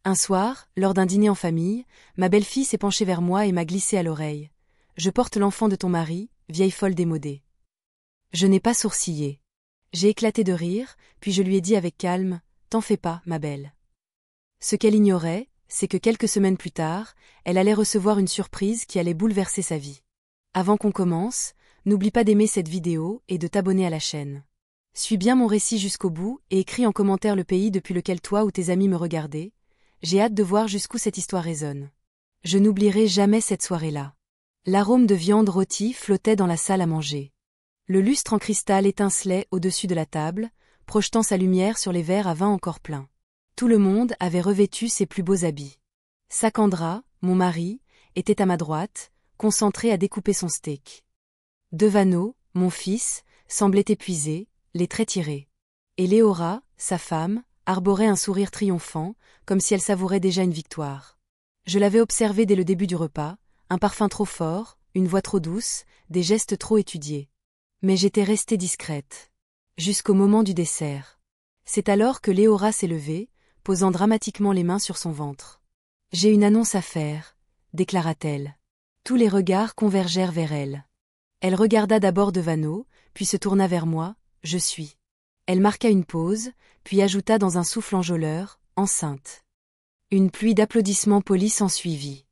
Un soir, lors d'un dîner en famille, ma belle-fille s'est penchée vers moi et m'a glissé à l'oreille. « Je porte l'enfant de ton mari, vieille folle démodée. » Je n'ai pas sourcillé. J'ai éclaté de rire, puis je lui ai dit avec calme, « T'en fais pas, ma belle. » Ce qu'elle ignorait, c'est que quelques semaines plus tard, elle allait recevoir une surprise qui allait bouleverser sa vie. Avant qu'on commence, n'oublie pas d'aimer cette vidéo et de t'abonner à la chaîne. Suis bien mon récit jusqu'au bout et écris en commentaire le pays depuis lequel toi ou tes amis me regardaient. J'ai hâte de voir jusqu'où cette histoire résonne. Je n'oublierai jamais cette soirée-là. L'arôme de viande rôtie flottait dans la salle à manger. Le lustre en cristal étincelait au-dessus de la table, projetant sa lumière sur les verres à vin encore pleins. Tout le monde avait revêtu ses plus beaux habits. Sakandra, mon mari, était à ma droite, concentré à découper son steak. Devano, mon fils, semblait épuisé, les traits tirés. Et Léora, sa femme, arborait un sourire triomphant, comme si elle savourait déjà une victoire. Je l'avais observé dès le début du repas, un parfum trop fort, une voix trop douce, des gestes trop étudiés. Mais j'étais restée discrète. Jusqu'au moment du dessert. C'est alors que Léora s'est levée, posant dramatiquement les mains sur son ventre. « J'ai une annonce à faire », déclara-t-elle. Tous les regards convergèrent vers elle. Elle regarda d'abord Devano, puis se tourna vers moi, « Je suis ». Elle marqua une pause, puis ajouta dans un souffle enjôleur, « enceinte ». Une pluie d'applaudissements polis s'ensuivit.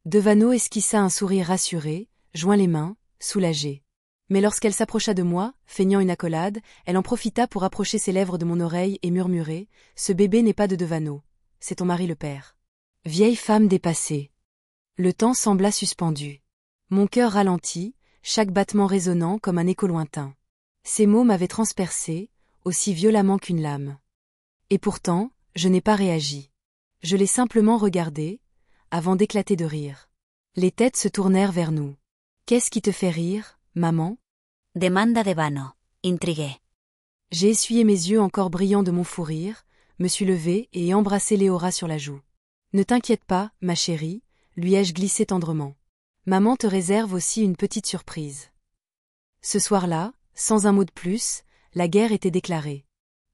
Devano esquissa un sourire rassuré, joint les mains, soulagé. Mais lorsqu'elle s'approcha de moi, feignant une accolade, elle en profita pour approcher ses lèvres de mon oreille et murmurer, « Ce bébé n'est pas de Devano. C'est ton mari le père. » Vieille femme dépassée. Le temps sembla suspendu. Mon cœur ralentit, chaque battement résonnant comme un écho lointain. Ces mots m'avaient transpercé, aussi violemment qu'une lame. Et pourtant, je n'ai pas réagi. Je l'ai simplement regardé, avant d'éclater de rire. Les têtes se tournèrent vers nous. « Qu'est-ce qui te fait rire, maman ?» Demanda Devano, intrigué. J'ai essuyé mes yeux encore brillants de mon fou rire, me suis levée et ai embrassé Léora sur la joue. « Ne t'inquiète pas, ma chérie, » lui ai-je glissé tendrement. « Maman te réserve aussi une petite surprise. » Ce soir-là, sans un mot de plus, la guerre était déclarée.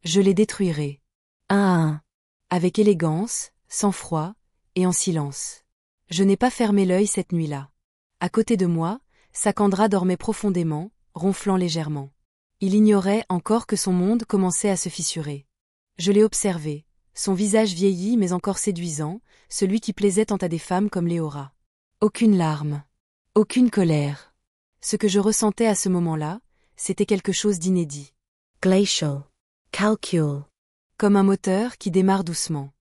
Je les détruirai. Un à un. Avec élégance, sans froid, et en silence. Je n'ai pas fermé l'œil cette nuit-là. À côté de moi, Sakandra dormait profondément, ronflant légèrement. Il ignorait encore que son monde commençait à se fissurer. Je l'ai observé, son visage vieilli mais encore séduisant, celui qui plaisait tant à des femmes comme Léora. Aucune larme. Aucune colère. Ce que je ressentais à ce moment-là, c'était quelque chose d'inédit. Glacial. Calcul. Comme un moteur qui démarre doucement.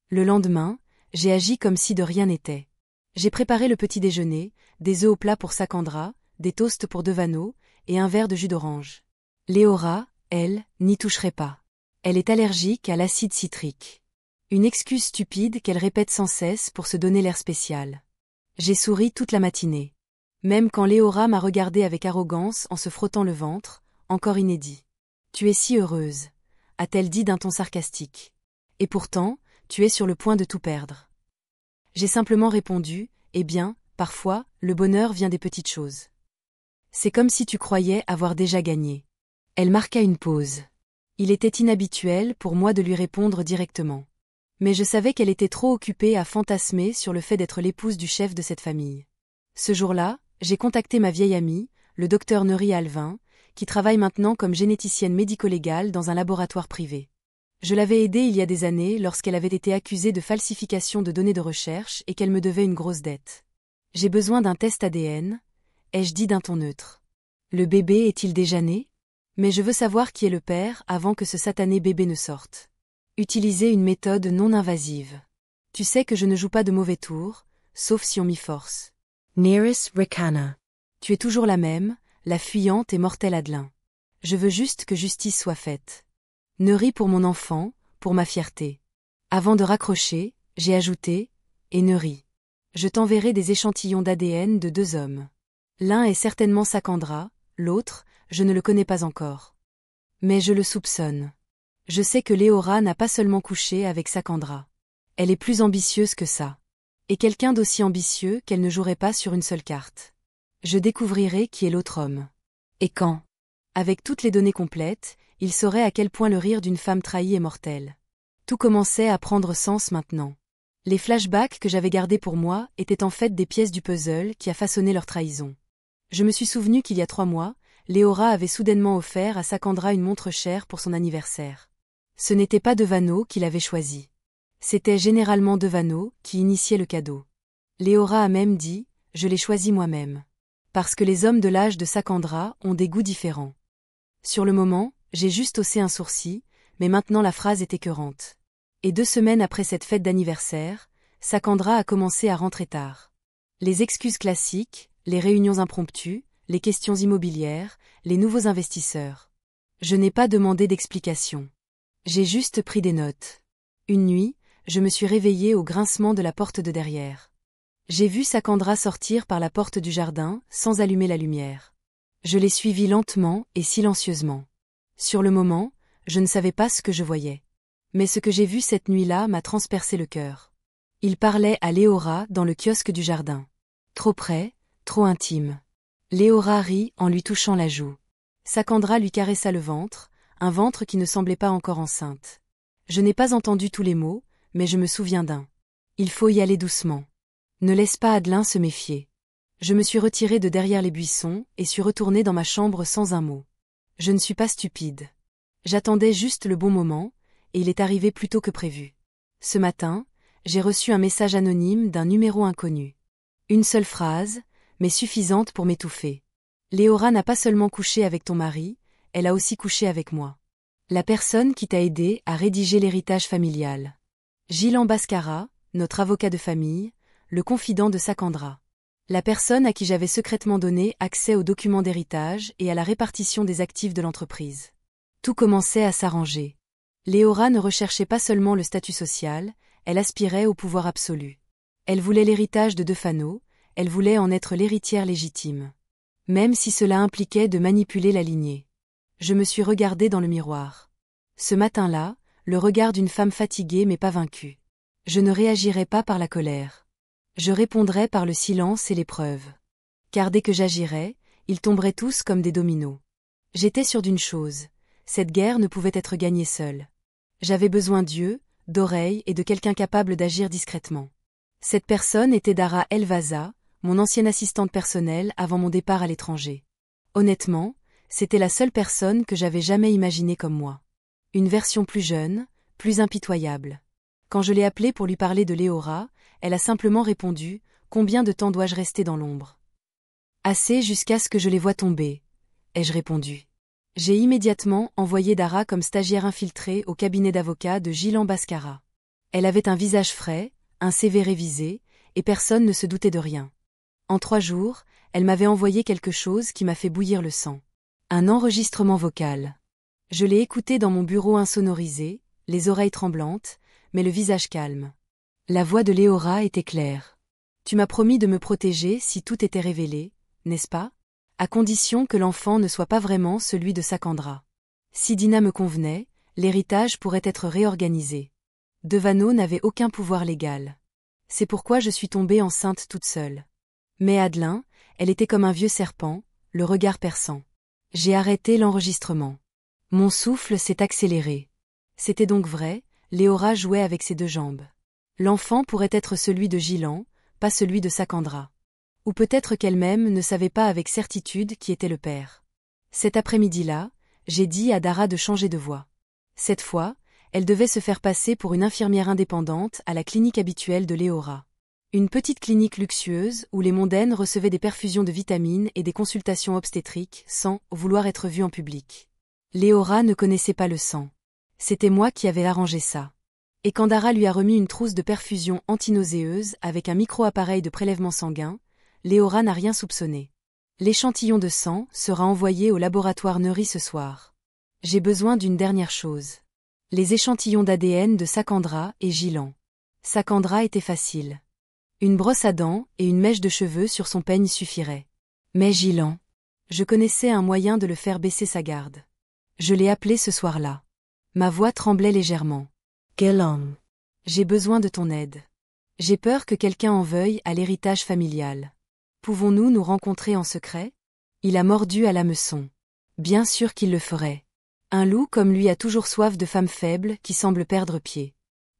Le lendemain, j'ai agi comme si de rien n'était. J'ai préparé le petit déjeuner, des œufs au plat pour Sakandra, des toasts pour Devano, et un verre de jus d'orange. Léora, elle, n'y toucherait pas. Elle est allergique à l'acide citrique. Une excuse stupide qu'elle répète sans cesse pour se donner l'air spécial. J'ai souri toute la matinée. Même quand Léora m'a regardée avec arrogance en se frottant le ventre, encore inédit. « Tu es si heureuse », a-t-elle dit d'un ton sarcastique. « Et pourtant, tu es sur le point de tout perdre. » J'ai simplement répondu, « Eh bien, parfois, le bonheur vient des petites choses. C'est comme si tu croyais avoir déjà gagné. » Elle marqua une pause. Il était inhabituel pour moi de lui répondre directement. Mais je savais qu'elle était trop occupée à fantasmer sur le fait d'être l'épouse du chef de cette famille. Ce jour-là, j'ai contacté ma vieille amie, le docteur Nery Alvin, qui travaille maintenant comme généticienne médico-légale dans un laboratoire privé. Je l'avais aidée il y a des années lorsqu'elle avait été accusée de falsification de données de recherche et qu'elle me devait une grosse dette. « J'ai besoin d'un test ADN », ai-je dit d'un ton neutre. « Le bébé est-il déjà né ? Mais je veux savoir qui est le père avant que ce satané bébé ne sorte. Utiliser une méthode non invasive. Tu sais que je ne joue pas de mauvais tours, sauf si on m'y force. Neris Rekana. Tu es toujours la même, la fuyante et mortelle Adelin. Je veux juste que justice soit faite. Nery pour mon enfant, pour ma fierté. Avant de raccrocher, j'ai ajouté, et Nery. Je t'enverrai des échantillons d'ADN de 2 hommes. L'un est certainement Sakandra, l'autre, je ne le connais pas encore. Mais je le soupçonne. Je sais que Léora n'a pas seulement couché avec Sakandra. Elle est plus ambitieuse que ça. Et quelqu'un d'aussi ambitieux qu'elle ne jouerait pas sur une seule carte. Je découvrirai qui est l'autre homme. Et quand ? Avec toutes les données complètes, il saurait à quel point le rire d'une femme trahie est mortel. Tout commençait à prendre sens maintenant. Les flashbacks que j'avais gardés pour moi étaient en fait des pièces du puzzle qui a façonné leur trahison. Je me suis souvenu qu'il y a 3 mois, Léora avait soudainement offert à Sakandra une montre chère pour son anniversaire. Ce n'était pas Devano qui l'avait choisi. C'était généralement Devano qui initiait le cadeau. Léora a même dit « Je l'ai choisi moi-même ». Parce que les hommes de l'âge de Sakandra ont des goûts différents. Sur le moment, j'ai juste haussé un sourcil, mais maintenant la phrase est écœurante. Et 2 semaines après cette fête d'anniversaire, Sakandra a commencé à rentrer tard. Les excuses classiques, les réunions impromptues, les questions immobilières, les nouveaux investisseurs. Je n'ai pas demandé d'explication. J'ai juste pris des notes. Une nuit, je me suis réveillée au grincement de la porte de derrière. J'ai vu Sakandra sortir par la porte du jardin, sans allumer la lumière. Je l'ai suivie lentement et silencieusement. Sur le moment, je ne savais pas ce que je voyais. Mais ce que j'ai vu cette nuit-là m'a transpercé le cœur. Il parlait à Léora dans le kiosque du jardin. Trop près, trop intime. Léora rit en lui touchant la joue. Sakandra lui caressa le ventre, un ventre qui ne semblait pas encore enceinte. Je n'ai pas entendu tous les mots, mais je me souviens d'un. Il faut y aller doucement. Ne laisse pas Adelin se méfier. Je me suis retirée de derrière les buissons et suis retournée dans ma chambre sans un mot. Je ne suis pas stupide. J'attendais juste le bon moment, et il est arrivé plus tôt que prévu. Ce matin, j'ai reçu un message anonyme d'un numéro inconnu. Une seule phrase, mais suffisante pour m'étouffer. Léora n'a pas seulement couché avec ton mari, elle a aussi couché avec moi. La personne qui t'a aidé à rédiger l'héritage familial. Gilles Bascara, notre avocat de famille, le confident de Sakandra. La personne à qui j'avais secrètement donné accès aux documents d'héritage et à la répartition des actifs de l'entreprise. Tout commençait à s'arranger. Léora ne recherchait pas seulement le statut social, elle aspirait au pouvoir absolu. Elle voulait l'héritage de Defano, elle voulait en être l'héritière légitime. Même si cela impliquait de manipuler la lignée. Je me suis regardée dans le miroir. Ce matin-là, le regard d'une femme fatiguée mais pas vaincue. Je ne réagirais pas par la colère. Je répondrais par le silence et l'épreuve. Car dès que j'agirais, ils tomberaient tous comme des dominos. J'étais sûre d'une chose, cette guerre ne pouvait être gagnée seule. J'avais besoin d'yeux, d'oreilles et de quelqu'un capable d'agir discrètement. Cette personne était Dara Elvaza, mon ancienne assistante personnelle avant mon départ à l'étranger. Honnêtement, c'était la seule personne que j'avais jamais imaginée comme moi. Une version plus jeune, plus impitoyable. Quand je l'ai appelée pour lui parler de Léora, elle a simplement répondu « Combien de temps dois-je rester dans l'ombre ?»« Assez jusqu'à ce que je les voie tomber », ai-je répondu. J'ai immédiatement envoyé Dara comme stagiaire infiltrée au cabinet d'avocat de Gilles Bascara. Elle avait un visage frais, un CV révisé, et personne ne se doutait de rien. En 3 jours, elle m'avait envoyé quelque chose qui m'a fait bouillir le sang. Un enregistrement vocal. Je l'ai écouté dans mon bureau insonorisé, les oreilles tremblantes, mais le visage calme. La voix de Léora était claire. Tu m'as promis de me protéger si tout était révélé, n'est-ce pas? À condition que l'enfant ne soit pas vraiment celui de Sakandra. Si Dina me convenait, l'héritage pourrait être réorganisé. Devano n'avait aucun pouvoir légal. C'est pourquoi je suis tombée enceinte toute seule. Mais Adelin, elle était comme un vieux serpent, le regard perçant. J'ai arrêté l'enregistrement. Mon souffle s'est accéléré. C'était donc vrai, Léora jouait avec ses 2 jambes. L'enfant pourrait être celui de Gilan, pas celui de Sakandra. Ou peut-être qu'elle-même ne savait pas avec certitude qui était le père. Cet après-midi-là, j'ai dit à Dara de changer de voix. Cette fois, elle devait se faire passer pour une infirmière indépendante à la clinique habituelle de Léora. Une petite clinique luxueuse où les mondaines recevaient des perfusions de vitamines et des consultations obstétriques sans vouloir être vues en public. Léora ne connaissait pas le sang. C'était moi qui avais arrangé ça. Et quand Dara lui a remis une trousse de perfusion antinauséeuse avec un micro-appareil de prélèvement sanguin, Léora n'a rien soupçonné. L'échantillon de sang sera envoyé au laboratoire Neury ce soir. J'ai besoin d'une dernière chose. Les échantillons d'ADN de Sakandra et Gilan. Sakandra était facile. Une brosse à dents et une mèche de cheveux sur son peigne suffiraient. Mais Gilan, je connaissais un moyen de le faire baisser sa garde. Je l'ai appelé ce soir-là. Ma voix tremblait légèrement. Quel homme! J'ai besoin de ton aide. J'ai peur que quelqu'un en veuille à l'héritage familial. Pouvons-nous nous rencontrer en secret? Il a mordu à l'hameçon. Bien sûr qu'il le ferait. Un loup comme lui a toujours soif de femmes faibles qui semblent perdre pied.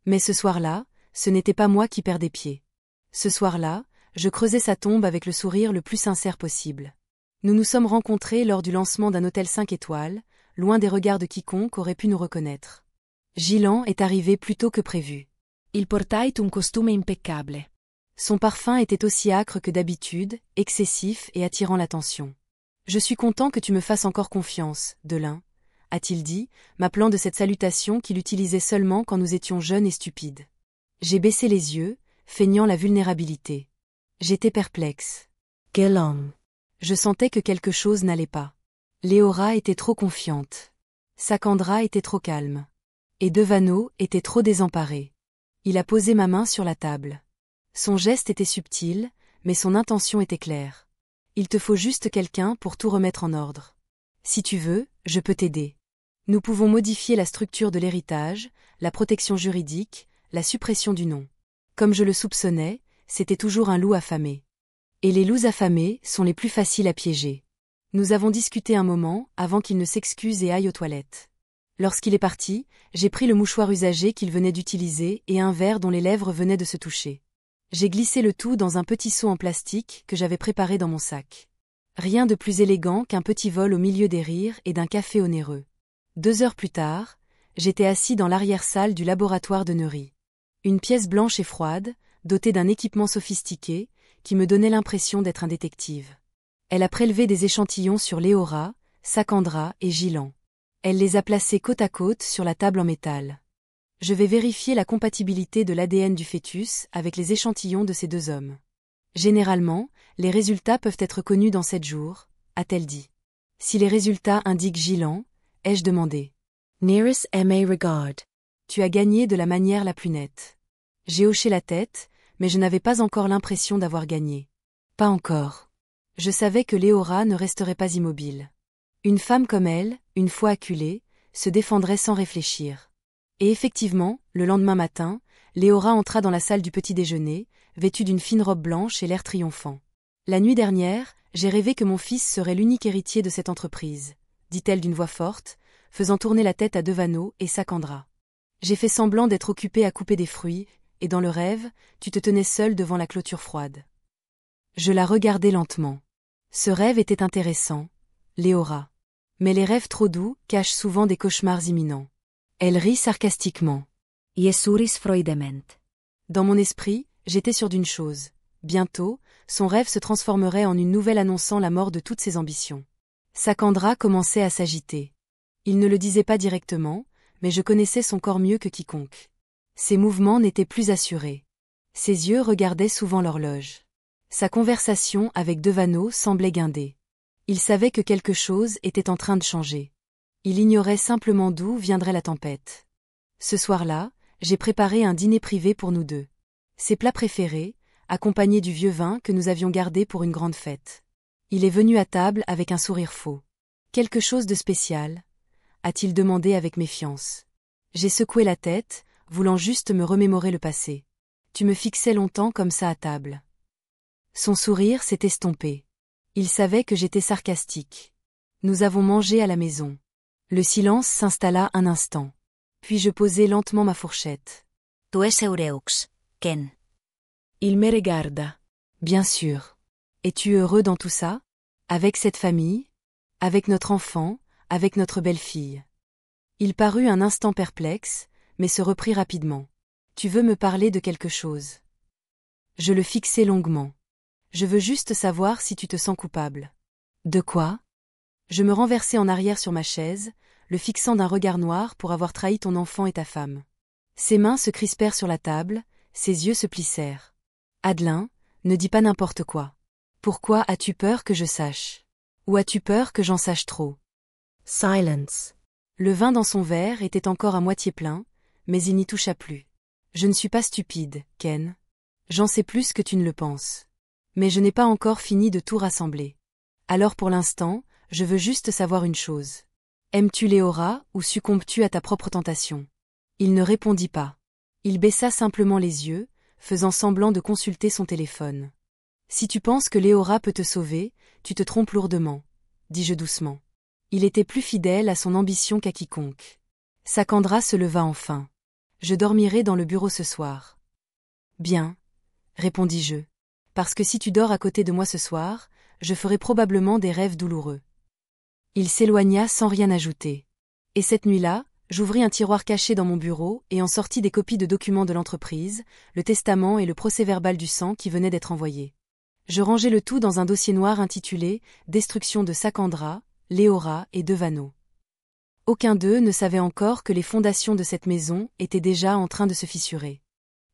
Mais ce soir-là, Ce n'était pas moi qui perdais pied. Ce soir-là, je creusais sa tombe avec le sourire le plus sincère possible. Nous nous sommes rencontrés lors du lancement d'un hôtel 5 étoiles, loin des regards de quiconque aurait pu nous reconnaître. Gillan est arrivé plus tôt que prévu. Il portait un costume impeccable. Son parfum était aussi âcre que d'habitude, excessif et attirant l'attention. « Je suis content que tu me fasses encore confiance, Delin, » a-t-il dit, m'appelant de cette salutation qu'il utilisait seulement quand nous étions jeunes et stupides. J'ai baissé les yeux, feignant la vulnérabilité. J'étais perplexe. Quel homme! Je sentais que quelque chose n'allait pas. Léora était trop confiante. Sakandra était trop calme. Et Devano était trop désemparé. Il a posé ma main sur la table. Son geste était subtil, mais son intention était claire. Il te faut juste quelqu'un pour tout remettre en ordre. Si tu veux, je peux t'aider. Nous pouvons modifier la structure de l'héritage, la protection juridique, la suppression du nom. Comme je le soupçonnais, c'était toujours un loup affamé. Et les loups affamés sont les plus faciles à piéger. Nous avons discuté un moment avant qu'il ne s'excuse et aille aux toilettes. Lorsqu'il est parti, j'ai pris le mouchoir usagé qu'il venait d'utiliser et un verre dont les lèvres venaient de se toucher. J'ai glissé le tout dans un petit seau en plastique que j'avais préparé dans mon sac. Rien de plus élégant qu'un petit vol au milieu des rires et d'un café onéreux. 2 heures plus tard, j'étais assis dans l'arrière-salle du laboratoire de Neury. Une pièce blanche et froide, dotée d'un équipement sophistiqué, qui me donnait l'impression d'être un détective. Elle a prélevé des échantillons sur Léora, Sakandra et Gillan. Elle les a placés côte à côte sur la table en métal. Je vais vérifier la compatibilité de l'ADN du fœtus avec les échantillons de ces 2 hommes. Généralement, les résultats peuvent être connus dans 7 jours, a-t-elle dit. Si les résultats indiquent Gillan, ai-je demandé. Nearest M.A. regard. Tu as gagné de la manière la plus nette. J'ai hoché la tête, mais je n'avais pas encore l'impression d'avoir gagné. Pas encore. Je savais que Léora ne resterait pas immobile. Une femme comme elle, une fois acculée, se défendrait sans réfléchir. Et effectivement, le lendemain matin, Léora entra dans la salle du petit déjeuner, vêtue d'une fine robe blanche et l'air triomphant. La nuit dernière, j'ai rêvé que mon fils serait l'unique héritier de cette entreprise, dit-elle d'une voix forte, faisant tourner la tête à Devano et Sakandra. J'ai fait semblant d'être occupée à couper des fruits, et dans le rêve, tu te tenais seule devant la clôture froide. Je la regardais lentement. Ce rêve était intéressant, Léora. Mais les rêves trop doux cachent souvent des cauchemars imminents. Elle rit sarcastiquement. Iesuris freudement. Dans mon esprit, j'étais sûre d'une chose. Bientôt, son rêve se transformerait en une nouvelle annonçant la mort de toutes ses ambitions. Sakandra commençait à s'agiter. Il ne le disait pas directement, mais je connaissais son corps mieux que quiconque. Ses mouvements n'étaient plus assurés. Ses yeux regardaient souvent l'horloge. Sa conversation avec Devano semblait guindée. Il savait que quelque chose était en train de changer. Il ignorait simplement d'où viendrait la tempête. Ce soir-là, j'ai préparé un dîner privé pour nous deux. Ses plats préférés, accompagnés du vieux vin que nous avions gardé pour une grande fête. Il est venu à table avec un sourire faux. « Quelque chose de spécial ?» a-t-il demandé avec méfiance. J'ai secoué la tête, voulant juste me remémorer le passé. Tu me fixais longtemps comme ça à table. Son sourire s'est estompé. Il savait que j'étais sarcastique. Nous avons mangé à la maison. Le silence s'installa un instant. Puis je posai lentement ma fourchette. Tu es Eureux, Ken. Il me regarda. Bien sûr. Es-tu heureux dans tout ça? Avec cette famille? Avec notre enfant? Avec notre belle-fille? Il parut un instant perplexe, mais se reprit rapidement. Tu veux me parler de quelque chose? Je le fixai longuement. Je veux juste savoir si tu te sens coupable. De quoi? Je me renversai en arrière sur ma chaise, le fixant d'un regard noir pour avoir trahi ton enfant et ta femme. Ses mains se crispèrent sur la table, ses yeux se plissèrent. Adelin, ne dis pas n'importe quoi. Pourquoi as-tu peur que je sache? Ou as-tu peur que j'en sache trop? Silence. Le vin dans son verre était encore à moitié plein, mais il n'y toucha plus. Je ne suis pas stupide, Ken. J'en sais plus que tu ne le penses. Mais je n'ai pas encore fini de tout rassembler. Alors pour l'instant, je veux juste savoir une chose. Aimes-tu Léora ou succombes-tu à ta propre tentation? Il ne répondit pas. Il baissa simplement les yeux, faisant semblant de consulter son téléphone. Si tu penses que Léora peut te sauver, tu te trompes lourdement, dis-je doucement. Il était plus fidèle à son ambition qu'à quiconque. Sakandra se leva enfin. Je dormirai dans le bureau ce soir. Bien, répondis-je. Parce que si tu dors à côté de moi ce soir, je ferai probablement des rêves douloureux. Il s'éloigna sans rien ajouter. Et cette nuit-là, j'ouvris un tiroir caché dans mon bureau et en sortis des copies de documents de l'entreprise, le testament et le procès-verbal du sang qui venaient d'être envoyés. Je rangeai le tout dans un dossier noir intitulé « Destruction de Sakandra, Léora et Devano ». Aucun d'eux ne savait encore que les fondations de cette maison étaient déjà en train de se fissurer.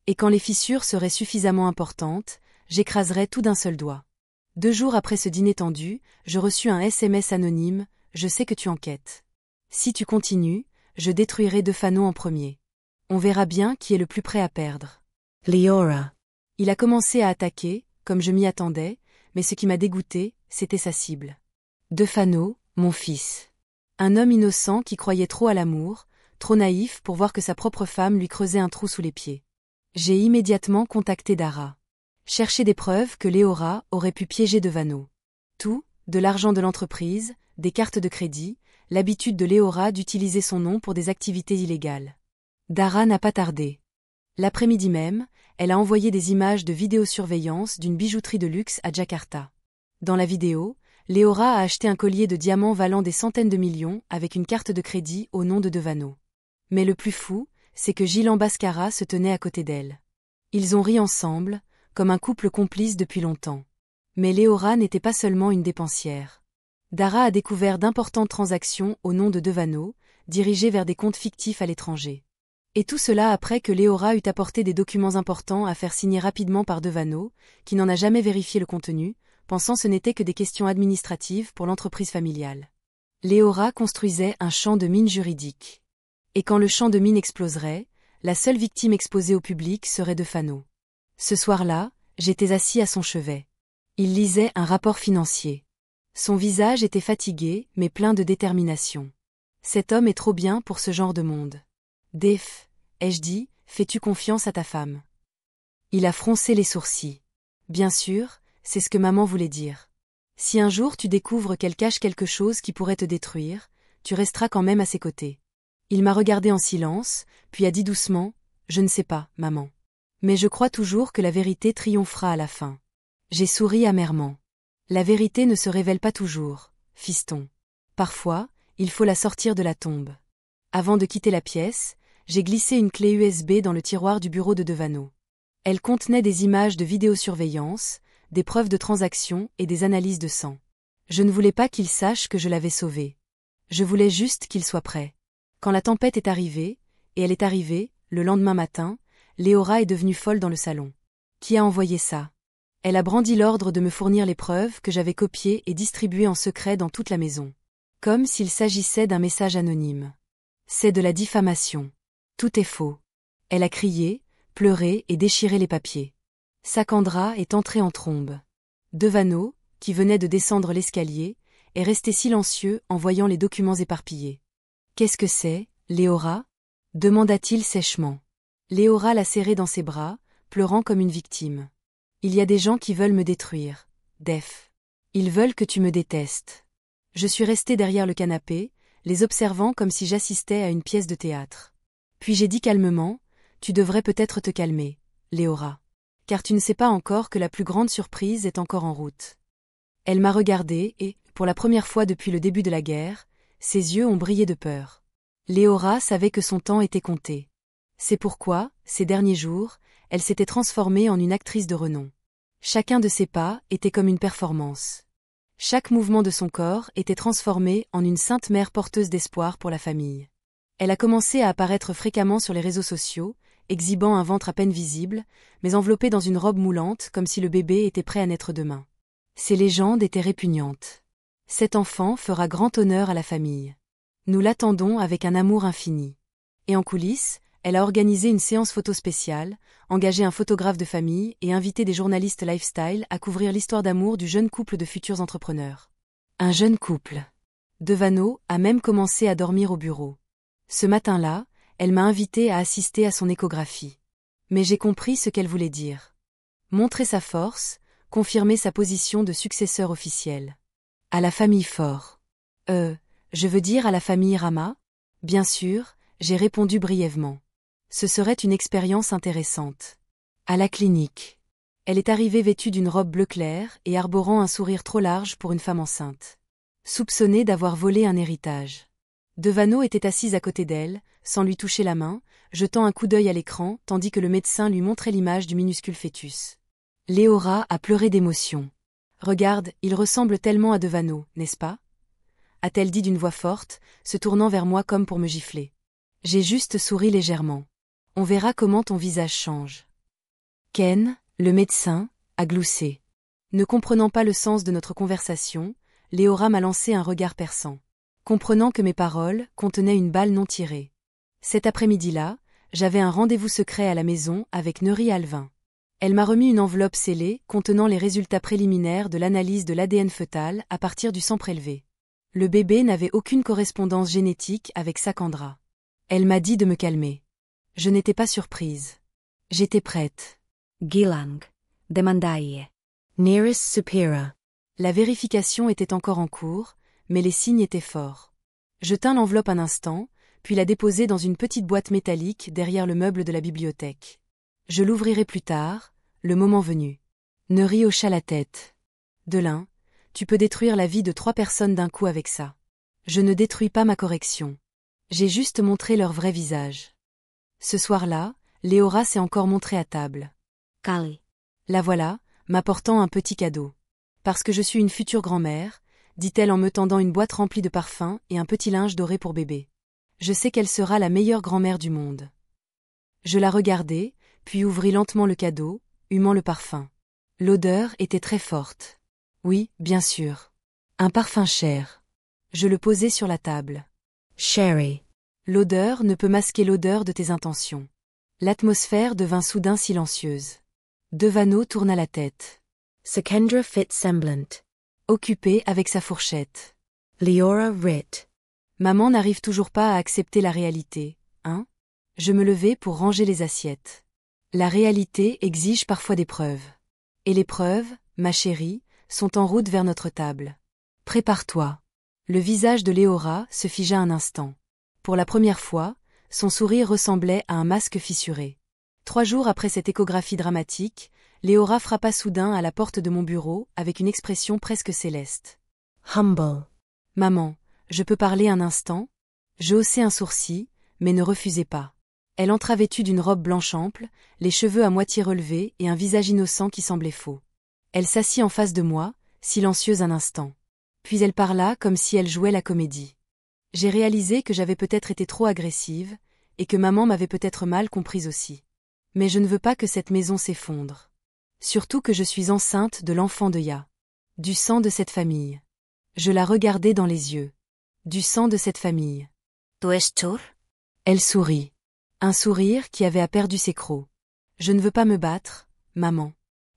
Et quand les fissures seraient suffisamment importantes, j'écraserais tout d'un seul doigt. 2 jours après ce dîner tendu, je reçus un SMS anonyme « Je sais que tu enquêtes. Si tu continues, je détruirai Defano en premier. On verra bien qui est le plus prêt à perdre. » Leora. Il a commencé à attaquer, comme je m'y attendais, mais ce qui m'a dégoûté, c'était sa cible. Defano, mon fils. Un homme innocent qui croyait trop à l'amour, trop naïf pour voir que sa propre femme lui creusait un trou sous les pieds. J'ai immédiatement contacté Dara. Chercher des preuves que Léora aurait pu piéger Devano. Tout, de l'argent de l'entreprise, des cartes de crédit, l'habitude de Léora d'utiliser son nom pour des activités illégales. Dara n'a pas tardé. L'après-midi même, elle a envoyé des images de vidéosurveillance d'une bijouterie de luxe à Jakarta. Dans la vidéo, Léora a acheté un collier de diamants valant des centaines de millions avec une carte de crédit au nom de Devano. Mais le plus fou, c'est que Gilan Bhaskara se tenait à côté d'elle. Ils ont ri ensemble, comme un couple complice depuis longtemps. Mais Léora n'était pas seulement une dépensière. Dara a découvert d'importantes transactions au nom de Devano, dirigées vers des comptes fictifs à l'étranger. Et tout cela après que Léora eut apporté des documents importants à faire signer rapidement par Devano, qui n'en a jamais vérifié le contenu, pensant ce n'était que des questions administratives pour l'entreprise familiale. Léora construisait un champ de mine juridique. Et quand le champ de mine exploserait, la seule victime exposée au public serait Defano. Ce soir-là, j'étais assis à son chevet. Il lisait un rapport financier. Son visage était fatigué, mais plein de détermination. Cet homme est trop bien pour ce genre de monde. Def, ai-je dit, fais-tu confiance à ta femme? Il a froncé les sourcils. Bien sûr, c'est ce que maman voulait dire. Si un jour tu découvres qu'elle cache quelque chose qui pourrait te détruire, tu resteras quand même à ses côtés. Il m'a regardé en silence, puis a dit doucement, « Je ne sais pas, maman. Mais je crois toujours que la vérité triomphera à la fin. » J'ai souri amèrement. La vérité ne se révèle pas toujours, fiston. Parfois, il faut la sortir de la tombe. Avant de quitter la pièce, j'ai glissé une clé USB dans le tiroir du bureau de Devano. Elle contenait des images de vidéosurveillance, des preuves de transactions et des analyses de sang. Je ne voulais pas qu'il sache que je l'avais sauvé. Je voulais juste qu'il soit prêt. Quand la tempête est arrivée, et elle est arrivée, le lendemain matin, Léora est devenue folle dans le salon. Qui a envoyé ça? Elle a brandi l'ordre de me fournir les preuves que j'avais copiées et distribuées en secret dans toute la maison. Comme s'il s'agissait d'un message anonyme. C'est de la diffamation. Tout est faux. Elle a crié, pleuré et déchiré les papiers. Sakandra est entrée en trombe. Devano, qui venait de descendre l'escalier, est resté silencieux en voyant les documents éparpillés. « Qu'est-ce que c'est, Léora » demanda-t-il sèchement. Léora l'a serré dans ses bras, pleurant comme une victime. « Il y a des gens qui veulent me détruire, Def. Ils veulent que tu me détestes. » Je suis resté derrière le canapé, les observant comme si j'assistais à une pièce de théâtre. Puis j'ai dit calmement, « Tu devrais peut-être te calmer, Léora. Car tu ne sais pas encore que la plus grande surprise est encore en route. » Elle m'a regardé et, pour la première fois depuis le début de la guerre, ses yeux ont brillé de peur. Léora savait que son temps était compté. C'est pourquoi, ces derniers jours, elle s'était transformée en une actrice de renom. Chacun de ses pas était comme une performance. Chaque mouvement de son corps était transformé en une sainte mère porteuse d'espoir pour la famille. Elle a commencé à apparaître fréquemment sur les réseaux sociaux, exhibant un ventre à peine visible, mais enveloppée dans une robe moulante comme si le bébé était prêt à naître demain. Ses légendes étaient répugnantes. Cet enfant fera grand honneur à la famille. Nous l'attendons avec un amour infini. Et en coulisses, elle a organisé une séance photo spéciale, engagé un photographe de famille et invité des journalistes lifestyle à couvrir l'histoire d'amour du jeune couple de futurs entrepreneurs. Un jeune couple. Devano a même commencé à dormir au bureau. Ce matin-là, elle m'a invité à assister à son échographie. Mais j'ai compris ce qu'elle voulait dire. Montrer sa force, confirmer sa position de successeur officiel. À la famille fort. Je veux dire à la famille Rama? Bien sûr, j'ai répondu brièvement. Ce serait une expérience intéressante. À la clinique. Elle est arrivée vêtue d'une robe bleu clair et arborant un sourire trop large pour une femme enceinte. Soupçonnée d'avoir volé un héritage. Devano était assise à côté d'elle, sans lui toucher la main, jetant un coup d'œil à l'écran, tandis que le médecin lui montrait l'image du minuscule fœtus. Léora a pleuré d'émotion. « Regarde, il ressemble tellement à Devano, n'est-ce pas ?» a-t-elle dit d'une voix forte, se tournant vers moi comme pour me gifler. J'ai juste souri légèrement. On verra comment ton visage change. Ken, le médecin, a gloussé. Ne comprenant pas le sens de notre conversation, Léora m'a lancé un regard perçant. Comprenant que mes paroles contenaient une balle non tirée. Cet après-midi-là, j'avais un rendez-vous secret à la maison avec Neri Alvin. Elle m'a remis une enveloppe scellée contenant les résultats préliminaires de l'analyse de l'ADN fœtal à partir du sang prélevé. Le bébé n'avait aucune correspondance génétique avec Sakandra. Elle m'a dit de me calmer. Je n'étais pas surprise. J'étais prête. Gilang. Demandaie. Nearest superior. La vérification était encore en cours, mais les signes étaient forts. Je tins l'enveloppe un instant, puis la déposai dans une petite boîte métallique derrière le meuble de la bibliothèque. Je l'ouvrirai plus tard, le moment venu. Neri hocha la tête. Delin, tu peux détruire la vie de 3 personnes d'un coup avec ça. Je ne détruis pas ma correction. J'ai juste montré leur vrai visage. Ce soir-là, Léora s'est encore montrée à table. Kali. La voilà, m'apportant un petit cadeau. Parce que je suis une future grand-mère, dit-elle en me tendant une boîte remplie de parfums et un petit linge doré pour bébé. Je sais qu'elle sera la meilleure grand-mère du monde. Je la regardai, puis ouvris lentement le cadeau, humant le parfum. L'odeur était très forte. Oui, bien sûr. Un parfum cher. Je le posai sur la table. Sherry. L'odeur ne peut masquer l'odeur de tes intentions. L'atmosphère devint soudain silencieuse. Devano tourna la tête. Sakandra Fitzsemblant. Occupé avec sa fourchette. Leora Ritt. Maman n'arrive toujours pas à accepter la réalité, hein? Je me levai pour ranger les assiettes. La réalité exige parfois des preuves. Et les preuves, ma chérie, sont en route vers notre table. Prépare-toi. Le visage de Léora se figea un instant. Pour la première fois, son sourire ressemblait à un masque fissuré. 3 jours après cette échographie dramatique, Léora frappa soudain à la porte de mon bureau avec une expression presque céleste. Humble. Maman, je peux parler un instant? Je haussai un sourcil, mais ne refusai pas. Elle entra vêtue d'une robe blanche ample, les cheveux à moitié relevés et un visage innocent qui semblait faux. Elle s'assit en face de moi, silencieuse un instant. Puis elle parla comme si elle jouait la comédie. J'ai réalisé que j'avais peut-être été trop agressive, et que maman m'avait peut-être mal comprise aussi. Mais je ne veux pas que cette maison s'effondre. Surtout que je suis enceinte de l'enfant de Ya. Du sang de cette famille. Je la regardai dans les yeux. Du sang de cette famille. Tu es chur? Elle sourit. Un sourire qui avait perdu ses crocs. Je ne veux pas me battre, maman.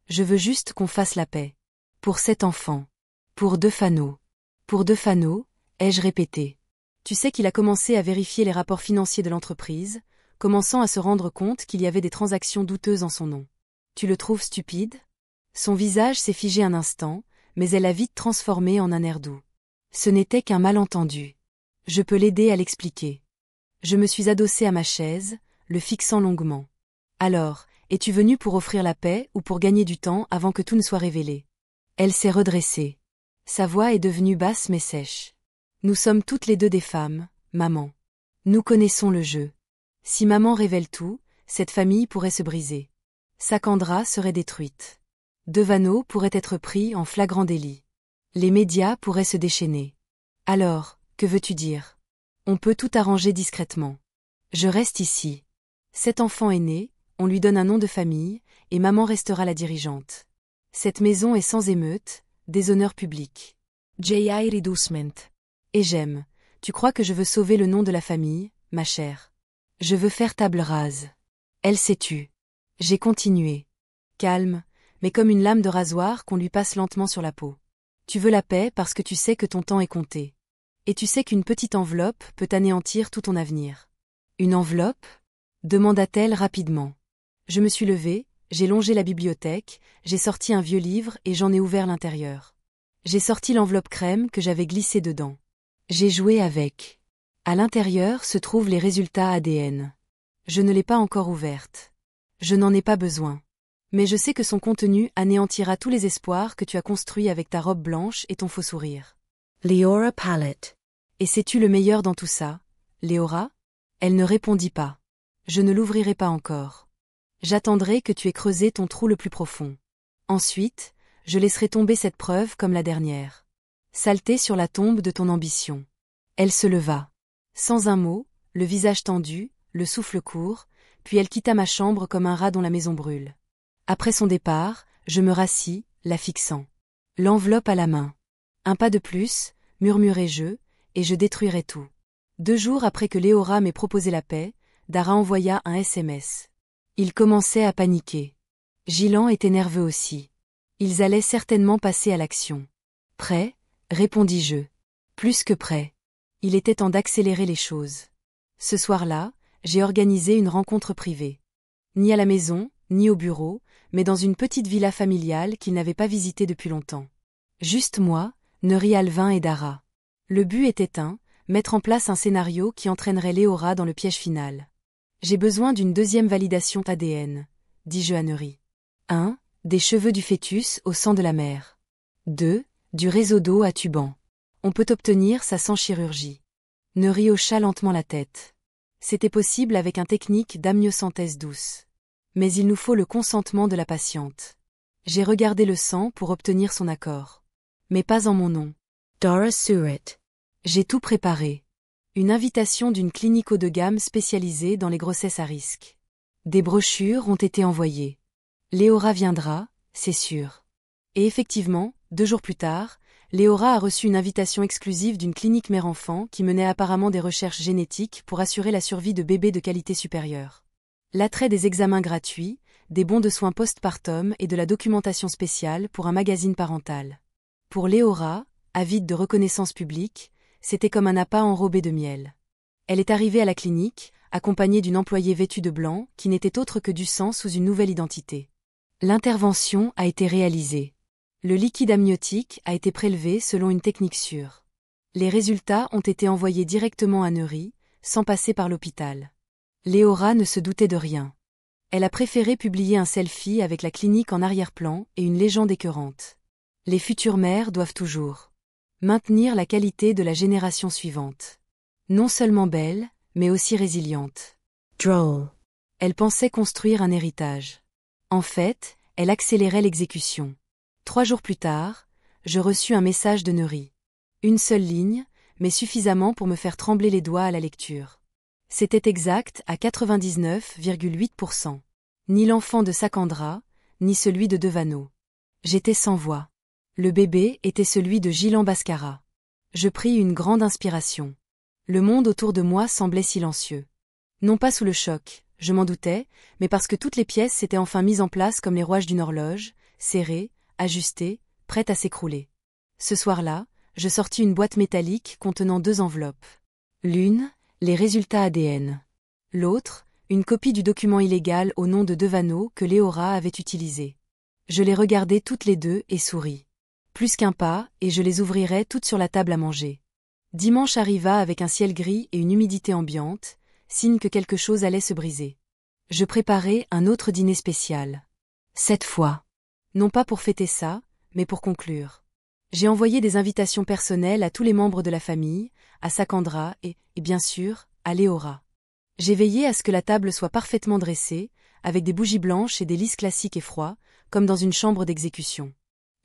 Je veux juste qu'on fasse la paix. Pour cet enfant. Pour Defano. Pour Defano, ai-je répété. Tu sais qu'il a commencé à vérifier les rapports financiers de l'entreprise, commençant à se rendre compte qu'il y avait des transactions douteuses en son nom. Tu le trouves stupide? Son visage s'est figé un instant, mais elle a vite transformé en un air doux. Ce n'était qu'un malentendu. Je peux l'aider à l'expliquer. Je me suis adossée à ma chaise, le fixant longuement. Alors, es-tu venue pour offrir la paix ou pour gagner du temps avant que tout ne soit révélé? Elle s'est redressée. Sa voix est devenue basse mais sèche. Nous sommes toutes les deux des femmes, maman. Nous connaissons le jeu. Si maman révèle tout, cette famille pourrait se briser. Sakandra serait détruite. Devano pourrait être pris en flagrant délit. Les médias pourraient se déchaîner. Alors, que veux-tu dire? On peut tout arranger discrètement. Je reste ici. Cet enfant est né, on lui donne un nom de famille, et maman restera la dirigeante. Cette maison est sans émeute, déshonneur public. J.I. Reducement. Et j'aime. Tu crois que je veux sauver le nom de la famille, ma chère? Je veux faire table rase. Elle s'est tue. J'ai continué. Calme, mais comme une lame de rasoir qu'on lui passe lentement sur la peau. Tu veux la paix parce que tu sais que ton temps est compté. Et tu sais qu'une petite enveloppe peut anéantir tout ton avenir. Une enveloppe? Demanda-t-elle rapidement. Je me suis levée, j'ai longé la bibliothèque, j'ai sorti un vieux livre et j'en ai ouvert l'intérieur. J'ai sorti l'enveloppe crème que j'avais glissée dedans. J'ai joué avec. À l'intérieur se trouvent les résultats ADN. Je ne l'ai pas encore ouverte. Je n'en ai pas besoin. Mais je sais que son contenu anéantira tous les espoirs que tu as construits avec ta robe blanche et ton faux sourire. Leora Pallet. Et sais-tu le meilleur dans tout ça, Léora? Elle ne répondit pas. Je ne l'ouvrirai pas encore. J'attendrai que tu aies creusé ton trou le plus profond. Ensuite, je laisserai tomber cette preuve comme la dernière. Saleté sur la tombe de ton ambition. Elle se leva. Sans un mot, le visage tendu, le souffle court, puis elle quitta ma chambre comme un rat dont la maison brûle. Après son départ, je me rassis, la fixant. L'enveloppe à la main. Un pas de plus, murmurai-je, et je détruirai tout. 2 jours après que Léora m'ait proposé la paix, Dara envoya un SMS. Il commençait à paniquer. Gilan était nerveux aussi. Ils allaient certainement passer à l'action. Prêt, répondis-je. Plus que prêt. Il était temps d'accélérer les choses. Ce soir-là, j'ai organisé une rencontre privée. Ni à la maison, ni au bureau, mais dans une petite villa familiale qu'il n'avait pas visitée depuis longtemps. Juste moi, Neri Alvin et Dara. Le but était mettre en place un scénario qui entraînerait Léora dans le piège final. J'ai besoin d'une deuxième validation ADN, dis-je à Neri. 1. Des cheveux du fœtus au sang de la mère. 2. Du réseau d'eau à Tuban. On peut obtenir ça sans chirurgie. Neri hocha lentement la tête. C'était possible avec un technique d'amniosynthèse douce. Mais il nous faut le consentement de la patiente. J'ai regardé le sang pour obtenir son accord. Mais pas en mon nom. Dora Surratt. J'ai tout préparé. Une invitation d'une clinique haut de gamme spécialisée dans les grossesses à risque. Des brochures ont été envoyées. Léora viendra, c'est sûr. Et effectivement, 2 jours plus tard, Léora a reçu une invitation exclusive d'une clinique mère-enfant qui menait apparemment des recherches génétiques pour assurer la survie de bébés de qualité supérieure. L'attrait des examens gratuits, des bons de soins postpartum et de la documentation spéciale pour un magazine parental. Pour Léora, avide de reconnaissance publique, c'était comme un appât enrobé de miel. Elle est arrivée à la clinique, accompagnée d'une employée vêtue de blanc qui n'était autre que du sang sous une nouvelle identité. L'intervention a été réalisée. Le liquide amniotique a été prélevé selon une technique sûre. Les résultats ont été envoyés directement à Neri, sans passer par l'hôpital. Léora ne se doutait de rien. Elle a préféré publier un selfie avec la clinique en arrière-plan et une légende écœurante. Les futures mères doivent toujours maintenir la qualité de la génération suivante. Non seulement belle, mais aussi résiliente. Droll. Elle pensait construire un héritage. En fait, elle accélérait l'exécution. 3 jours plus tard, je reçus un message de Neri. Une seule ligne, mais suffisamment pour me faire trembler les doigts à la lecture. C'était exact à 99,8%. Ni l'enfant de Sakandra, ni celui de Devano. J'étais sans voix. Le bébé était celui de Gilan Bascara. Je pris une grande inspiration. Le monde autour de moi semblait silencieux. Non pas sous le choc, je m'en doutais, mais parce que toutes les pièces s'étaient enfin mises en place comme les rouages d'une horloge, serrées, ajustées, prêtes à s'écrouler. Ce soir-là, je sortis une boîte métallique contenant 2 enveloppes. L'une, les résultats ADN. L'autre, une copie du document illégal au nom de Devano que Léora avait utilisé. Je les regardai toutes les 2 et souris. Plus qu'un pas, et je les ouvrirais toutes sur la table à manger. Dimanche arriva avec un ciel gris et une humidité ambiante, signe que quelque chose allait se briser. Je préparai un autre dîner spécial. Cette fois. Non pas pour fêter ça, mais pour conclure. J'ai envoyé des invitations personnelles à tous les membres de la famille, à Sakandra et bien sûr, à Léora. J'ai veillé à ce que la table soit parfaitement dressée, avec des bougies blanches et des lys classiques et froids, comme dans une chambre d'exécution.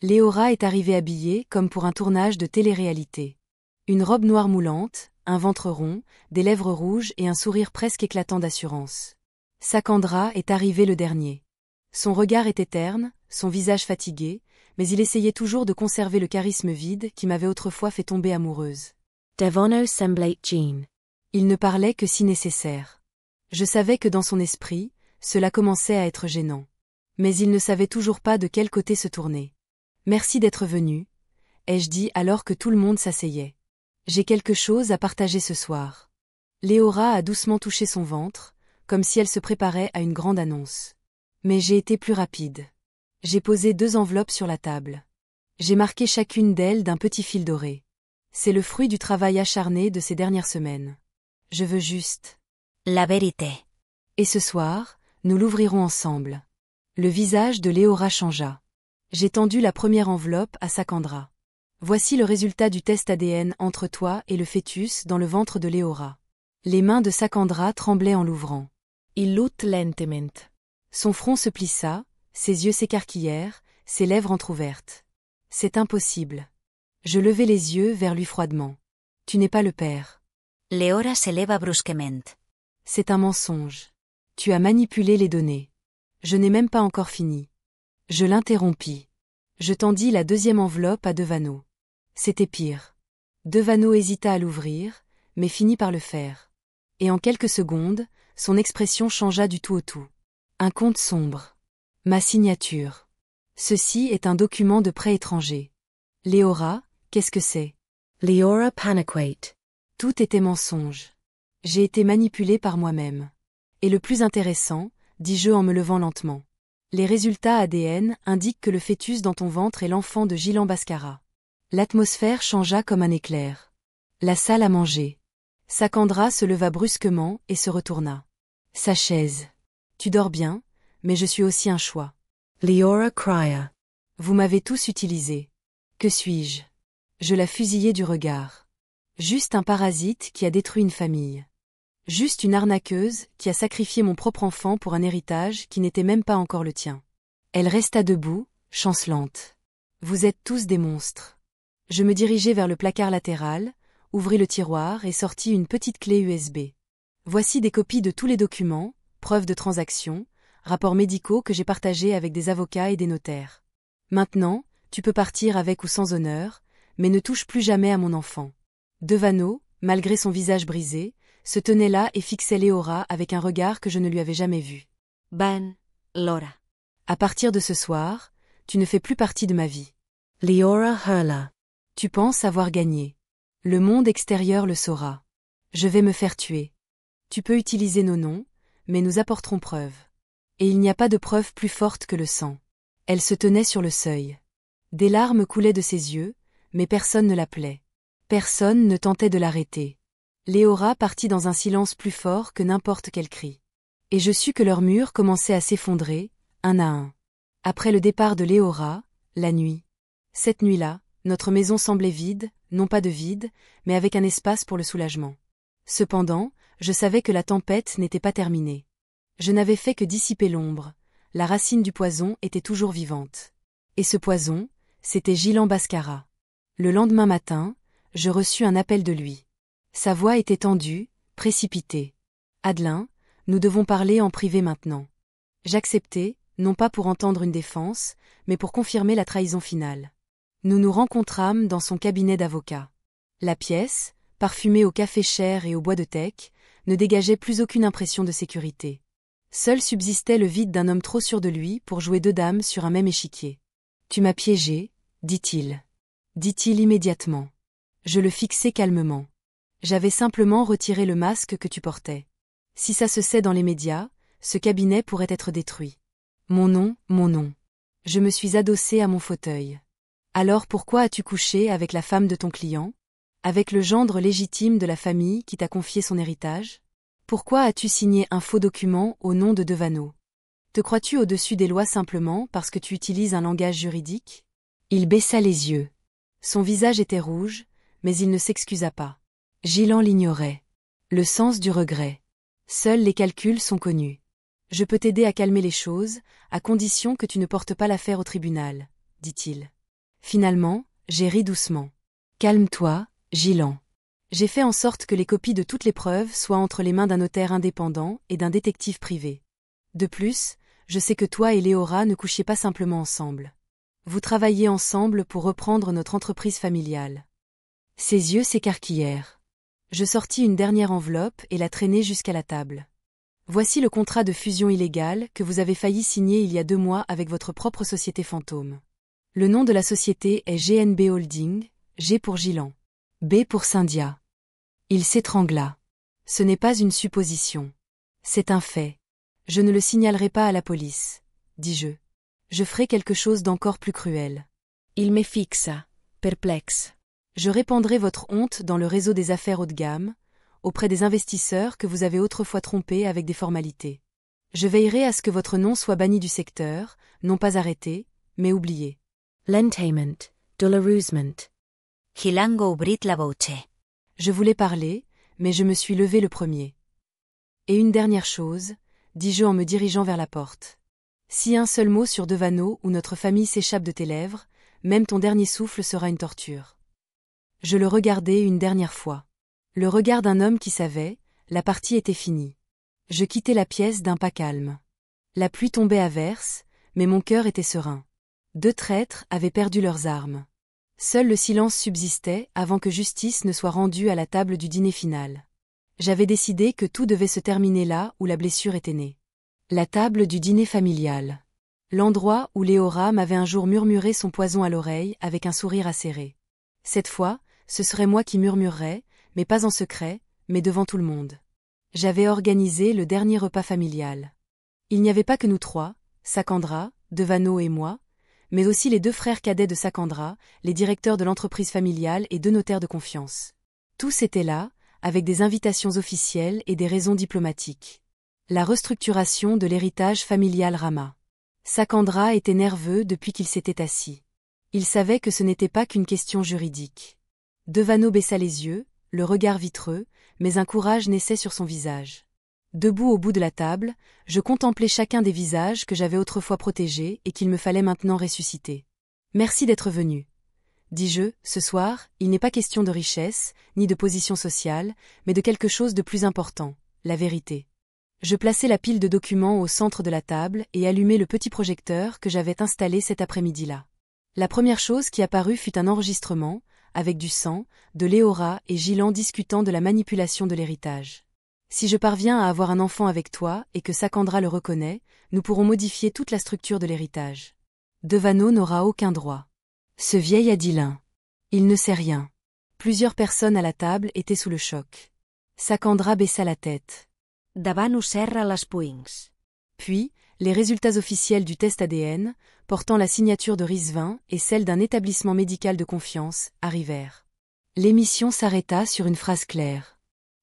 Léora est arrivée habillée comme pour un tournage de télé-réalité. Une robe noire moulante, un ventre rond, des lèvres rouges et un sourire presque éclatant d'assurance. Sakandra est arrivé le dernier. Son regard était terne, son visage fatigué, mais il essayait toujours de conserver le charisme vide qui m'avait autrefois fait tomber amoureuse. Devono Semblate Jean. Il ne parlait que si nécessaire. Je savais que dans son esprit, cela commençait à être gênant. Mais il ne savait toujours pas de quel côté se tourner. Merci d'être venu, ai-je dit alors que tout le monde s'asseyait. J'ai quelque chose à partager ce soir. Léora a doucement touché son ventre, comme si elle se préparait à une grande annonce. Mais j'ai été plus rapide. J'ai posé 2 enveloppes sur la table. J'ai marqué chacune d'elles d'un petit fil doré. C'est le fruit du travail acharné de ces dernières semaines. Je veux juste La vérité. Et ce soir, nous l'ouvrirons ensemble. Le visage de Léora changea. J'ai tendu la première enveloppe à Sakandra. Voici le résultat du test ADN entre toi et le fœtus dans le ventre de Léora. Les mains de Sakandra tremblaient en l'ouvrant. Il lut lentament. Son front se plissa, ses yeux s'écarquillèrent, ses lèvres entr'ouvertes. C'est impossible. Je levai les yeux vers lui froidement. Tu n'es pas le père. Leora s'eleva brusquement. C'est un mensonge. Tu as manipulé les données. Je n'ai même pas encore fini. Je l'interrompis. Je tendis la deuxième enveloppe à Devano. C'était pire. Devano hésita à l'ouvrir, mais finit par le faire. Et en quelques secondes, son expression changea du tout au tout. Un compte sombre. Ma signature. Ceci est un document de prêt étranger. Léora, qu'est-ce que c'est? Leora paniquate. Tout était mensonge. J'ai été manipulée par moi-même. Et le plus intéressant, dis-je en me levant lentement. Les résultats ADN indiquent que le fœtus dans ton ventre est l'enfant de Gilan Bascara. L'atmosphère changea comme un éclair. La salle à manger. Sakandra se leva brusquement et se retourna. Sa chaise. Tu dors bien, mais je suis aussi un choix. Leora cria. Vous m'avez tous utilisé. Que suis-je? Je la fusillai du regard. Juste un parasite qui a détruit une famille. Juste une arnaqueuse qui a sacrifié mon propre enfant pour un héritage qui n'était même pas encore le tien. Elle resta debout, chancelante. Vous êtes tous des monstres. Je me dirigeai vers le placard latéral, ouvris le tiroir et sortis une petite clé USB. Voici des copies de tous les documents, preuves de transaction, rapports médicaux que j'ai partagés avec des avocats et des notaires. Maintenant, tu peux partir avec ou sans honneur, mais ne touche plus jamais à mon enfant. Devano, malgré son visage brisé, se tenait là et fixait Léora avec un regard que je ne lui avais jamais vu. Ben, Laura. À partir de ce soir, tu ne fais plus partie de ma vie. Leora hurla. Tu penses avoir gagné. Le monde extérieur le saura. Je vais me faire tuer. Tu peux utiliser nos noms, mais nous apporterons preuve. Et il n'y a pas de preuve plus forte que le sang. Elle se tenait sur le seuil. Des larmes coulaient de ses yeux, mais personne ne l'appelait. Personne ne tentait de l'arrêter. Léora partit dans un silence plus fort que n'importe quel cri. Et je sus que leurs murs commençaient à s'effondrer, un à un. Après le départ de Léora, la nuit. Cette nuit-là, notre maison semblait vide, non pas de vide, mais avec un espace pour le soulagement. Cependant, je savais que la tempête n'était pas terminée. Je n'avais fait que dissiper l'ombre, la racine du poison était toujours vivante. Et ce poison, c'était Gilan Bascara. Le lendemain matin, je reçus un appel de lui. Sa voix était tendue, précipitée. « Adelin, nous devons parler en privé maintenant. » J'acceptai, non pas pour entendre une défense, mais pour confirmer la trahison finale. Nous nous rencontrâmes dans son cabinet d'avocat. La pièce, parfumée au café cher et au bois de teck, ne dégageait plus aucune impression de sécurité. Seul subsistait le vide d'un homme trop sûr de lui pour jouer deux dames sur un même échiquier. « Tu m'as piégé, dit-il. » Dit-il immédiatement. Je le fixai calmement. J'avais simplement retiré le masque que tu portais. Si ça se sait dans les médias, ce cabinet pourrait être détruit. Mon nom, mon nom. Je me suis adossé à mon fauteuil. Alors pourquoi as-tu couché avec la femme de ton client? Avec le gendre légitime de la famille qui t'a confié son héritage? Pourquoi as-tu signé un faux document au nom de Devano? Te crois-tu au-dessus des lois simplement parce que tu utilises un langage juridique? Il baissa les yeux. Son visage était rouge, mais il ne s'excusa pas. Gilan l'ignorait. Le sens du regret. Seuls les calculs sont connus. Je peux t'aider à calmer les choses, à condition que tu ne portes pas l'affaire au tribunal, dit-il. Finalement, j'ai ri doucement. Calme-toi, Gilan. J'ai fait en sorte que les copies de toutes les preuves soient entre les mains d'un notaire indépendant et d'un détective privé. De plus, je sais que toi et Léora ne couchiez pas simplement ensemble. Vous travailliez ensemble pour reprendre notre entreprise familiale. Ses yeux s'écarquillèrent. Je sortis une dernière enveloppe et la traînai jusqu'à la table. Voici le contrat de fusion illégale que vous avez failli signer il y a 2 mois avec votre propre société fantôme. Le nom de la société est GNB Holding, G pour Gilan. B pour Cyndia. Il s'étrangla. Ce n'est pas une supposition. C'est un fait. Je ne le signalerai pas à la police, dis-je. Je ferai quelque chose d'encore plus cruel. Il me fixa, perplexe. Je répandrai votre honte dans le réseau des affaires haut de gamme, auprès des investisseurs que vous avez autrefois trompés avec des formalités. Je veillerai à ce que votre nom soit banni du secteur, non pas arrêté, mais oublié. Lentaiment, dolorusement. Hilango obrit la voce. Je voulais parler, mais je me suis levé le premier. Et une dernière chose, dis-je en me dirigeant vers la porte. Si un seul mot sur Devano ou notre famille s'échappe de tes lèvres, même ton dernier souffle sera une torture. Je le regardai une dernière fois. Le regard d'un homme qui savait, la partie était finie. Je quittai la pièce d'un pas calme. La pluie tombait à verse, mais mon cœur était serein. 2 traîtres avaient perdu leurs armes. Seul le silence subsistait avant que justice ne soit rendue à la table du dîner final. J'avais décidé que tout devait se terminer là où la blessure était née. La table du dîner familial. L'endroit où Léora m'avait un jour murmuré son poison à l'oreille avec un sourire acéré. Cette fois, ce serait moi qui murmurerais, mais pas en secret, mais devant tout le monde. J'avais organisé le dernier repas familial. Il n'y avait pas que nous 3, Sakandra, Devano et moi, mais aussi les 2 frères cadets de Sakandra, les directeurs de l'entreprise familiale et 2 notaires de confiance. Tous étaient là, avec des invitations officielles et des raisons diplomatiques. La restructuration de l'héritage familial Rama. Sakandra était nerveux depuis qu'il s'était assis. Il savait que ce n'était pas qu'une question juridique. Devano baissa les yeux, le regard vitreux, mais un courage naissait sur son visage. Debout au bout de la table, je contemplais chacun des visages que j'avais autrefois protégés et qu'il me fallait maintenant ressusciter. « Merci d'être venu. » dis-je, ce soir, il n'est pas question de richesse, ni de position sociale, mais de quelque chose de plus important, la vérité. Je plaçai la pile de documents au centre de la table et allumai le petit projecteur que j'avais installé cet après-midi-là. La première chose qui apparut fut un enregistrement, avec du sang, de Léora et Gilan discutant de la manipulation de l'héritage. Si je parviens à avoir un enfant avec toi et que Sakandra le reconnaît, nous pourrons modifier toute la structure de l'héritage. Devano n'aura aucun droit. Ce vieil Adilin. Il ne sait rien. Plusieurs personnes à la table étaient sous le choc. Sakandra baissa la tête. Davant serra les puings. Puis, les résultats officiels du test ADN, portant la signature de Rizvin et celle d'un établissement médical de confiance, arrivèrent. L'émission s'arrêta sur une phrase claire.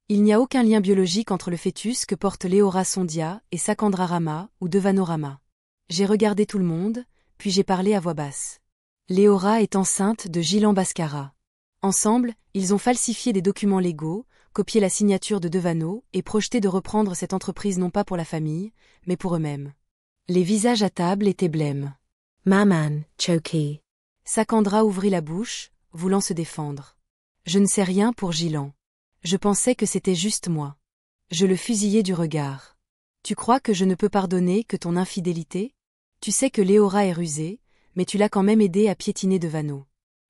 Il n'y a aucun lien biologique entre le fœtus que porte Léora Sondia et Sakandra Rama ou Devano Rama. J'ai regardé tout le monde, puis j'ai parlé à voix basse. Léora est enceinte de Gilan Bhaskara. Ensemble, ils ont falsifié des documents légaux, copié la signature de Devano et projeté de reprendre cette entreprise non pas pour la famille, mais pour eux-mêmes. Les visages à table étaient blêmes. Maman, choki. Sakandra ouvrit la bouche, voulant se défendre. Je ne sais rien pour Gilan. Je pensais que c'était juste moi. Je le fusillai du regard. Tu crois que je ne peux pardonner que ton infidélité? Tu sais que Léora est rusée, mais tu l'as quand même aidé à piétiner Devano.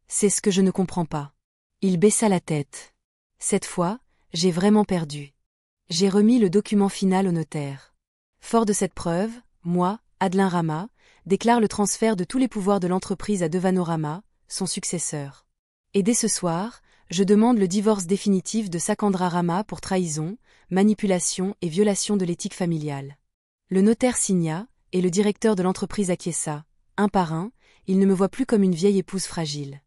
C'est ce que je ne comprends pas. Il baissa la tête. Cette fois, j'ai vraiment perdu. J'ai remis le document final au notaire. Fort de cette preuve, moi, Adelin Rama, déclare le transfert de tous les pouvoirs de l'entreprise à Devano Rama, son successeur. Et dès ce soir, je demande le divorce définitif de Sakandra Rama pour trahison, manipulation et violation de l'éthique familiale. Le notaire signa, et le directeur de l'entreprise acquiesça. Un par un, il ne me voit plus comme une vieille épouse fragile.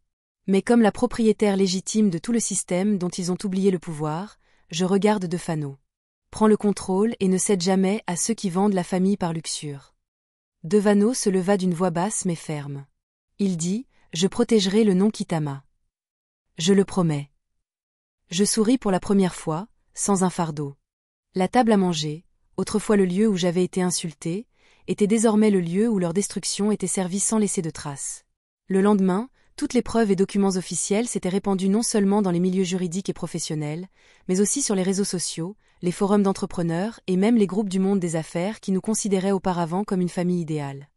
Mais comme la propriétaire légitime de tout le système dont ils ont oublié le pouvoir, je regarde Devano. Prends le contrôle et ne cède jamais à ceux qui vendent la famille par luxure. Devano se leva d'une voix basse mais ferme. Il dit, je protégerai le nom Kitama. Je le promets. Je souris pour la première fois, sans un fardeau. La table à manger, autrefois le lieu où j'avais été insulté, était désormais le lieu où leur destruction était servie sans laisser de traces. Le lendemain, toutes les preuves et documents officiels s'étaient répandus non seulement dans les milieux juridiques et professionnels, mais aussi sur les réseaux sociaux, les forums d'entrepreneurs et même les groupes du monde des affaires qui nous considéraient auparavant comme une famille idéale.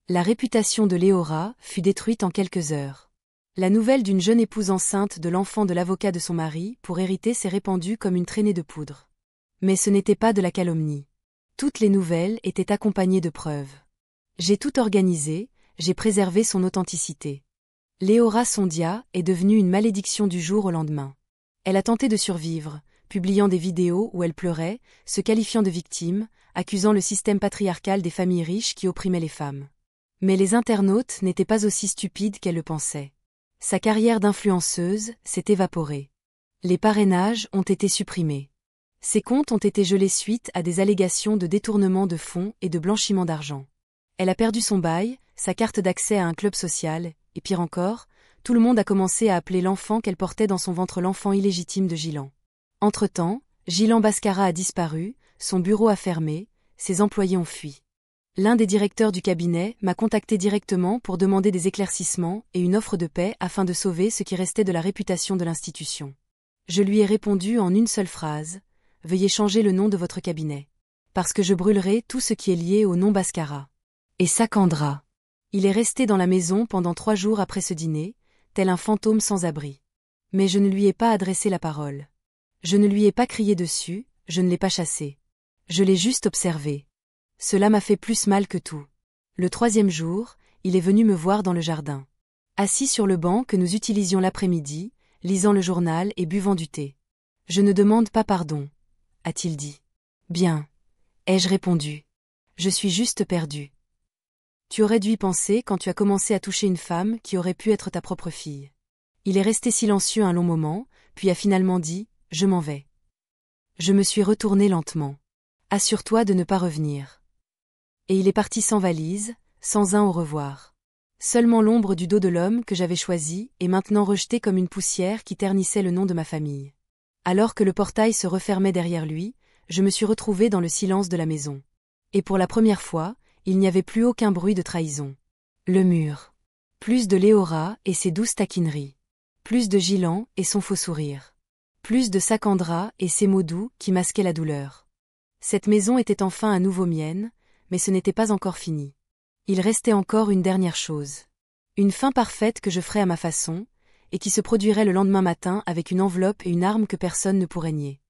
La réputation de Léora fut détruite en quelques heures. La nouvelle d'une jeune épouse enceinte de l'enfant de l'avocat de son mari pour hériter s'est répandue comme une traînée de poudre. Mais ce n'était pas de la calomnie. Toutes les nouvelles étaient accompagnées de preuves. J'ai tout organisé, j'ai préservé son authenticité. Léora Sondia est devenue une malédiction du jour au lendemain. Elle a tenté de survivre, publiant des vidéos où elle pleurait, se qualifiant de victime, accusant le système patriarcal des familles riches qui opprimaient les femmes. Mais les internautes n'étaient pas aussi stupides qu'elle le pensait. Sa carrière d'influenceuse s'est évaporée. Les parrainages ont été supprimés. Ses comptes ont été gelés suite à des allégations de détournement de fonds et de blanchiment d'argent. Elle a perdu son bail, sa carte d'accès à un club social, et pire encore, tout le monde a commencé à appeler l'enfant qu'elle portait dans son ventre l'enfant illégitime de Gilan. Entre-temps, Gilan Bascara a disparu, son bureau a fermé, ses employés ont fui. L'un des directeurs du cabinet m'a contacté directement pour demander des éclaircissements et une offre de paix afin de sauver ce qui restait de la réputation de l'institution. Je lui ai répondu en une seule phrase: « Veuillez changer le nom de votre cabinet. Parce que je brûlerai tout ce qui est lié au nom Bascara. » Et Sakandra. Il est resté dans la maison pendant 3 jours après ce dîner, tel un fantôme sans abri. Mais je ne lui ai pas adressé la parole. Je ne lui ai pas crié dessus, je ne l'ai pas chassé. Je l'ai juste observé. Cela m'a fait plus mal que tout. Le 3e jour, il est venu me voir dans le jardin. Assis sur le banc que nous utilisions l'après-midi, lisant le journal et buvant du thé. « Je ne demande pas pardon, » a-t-il dit. « Bien, » ai-je répondu. « Je suis juste perdu. » Tu aurais dû y penser quand tu as commencé à toucher une femme qui aurait pu être ta propre fille. Il est resté silencieux un long moment, puis a finalement dit: « Je m'en vais. » Je me suis retourné lentement. « Assure-toi de ne pas revenir. » Et il est parti sans valise, sans un au revoir. Seulement l'ombre du dos de l'homme que j'avais choisi est maintenant rejeté comme une poussière qui ternissait le nom de ma famille. Alors que le portail se refermait derrière lui, je me suis retrouvé dans le silence de la maison. Et pour la première fois, il n'y avait plus aucun bruit de trahison. Le mur. Plus de Léora et ses douces taquineries. Plus de Gilan et son faux sourire. Plus de Sakandra et ses mots doux qui masquaient la douleur. Cette maison était enfin à nouveau mienne, mais ce n'était pas encore fini. Il restait encore une dernière chose. Une fin parfaite que je ferais à ma façon, et qui se produirait le lendemain matin avec une enveloppe et une arme que personne ne pourrait nier.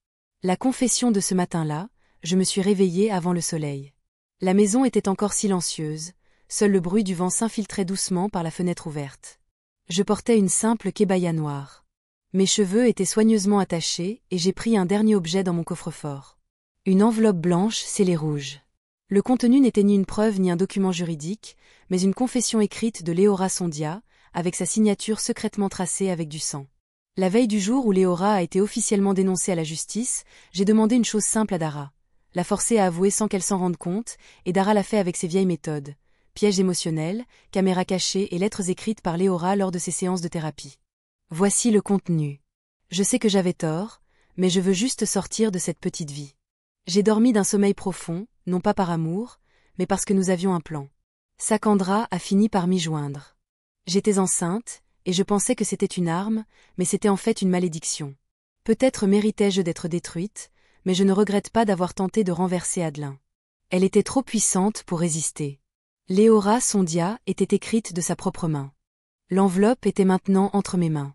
La confession de ce matin-là, je me suis réveillée avant le soleil. La maison était encore silencieuse, seul le bruit du vent s'infiltrait doucement par la fenêtre ouverte. Je portais une simple kébaya noire. Mes cheveux étaient soigneusement attachés et j'ai pris un dernier objet dans mon coffre-fort. Une enveloppe blanche scellée rouge. Le contenu n'était ni une preuve ni un document juridique, mais une confession écrite de Léora Sondia, avec sa signature secrètement tracée avec du sang. La veille du jour où Léora a été officiellement dénoncée à la justice, j'ai demandé une chose simple à Dara. La forcer à avouer sans qu'elle s'en rende compte, et Dara l'a fait avec ses vieilles méthodes. Pièges émotionnels, caméras cachées et lettres écrites par Léora lors de ses séances de thérapie. Voici le contenu. Je sais que j'avais tort, mais je veux juste sortir de cette petite vie. J'ai dormi d'un sommeil profond, non pas par amour, mais parce que nous avions un plan. Sakandra a fini par m'y joindre. J'étais enceinte, et je pensais que c'était une arme, mais c'était en fait une malédiction. Peut-être méritais-je d'être détruite, mais je ne regrette pas d'avoir tenté de renverser Adelin. Elle était trop puissante pour résister. Léora Sondia était écrite de sa propre main. L'enveloppe était maintenant entre mes mains.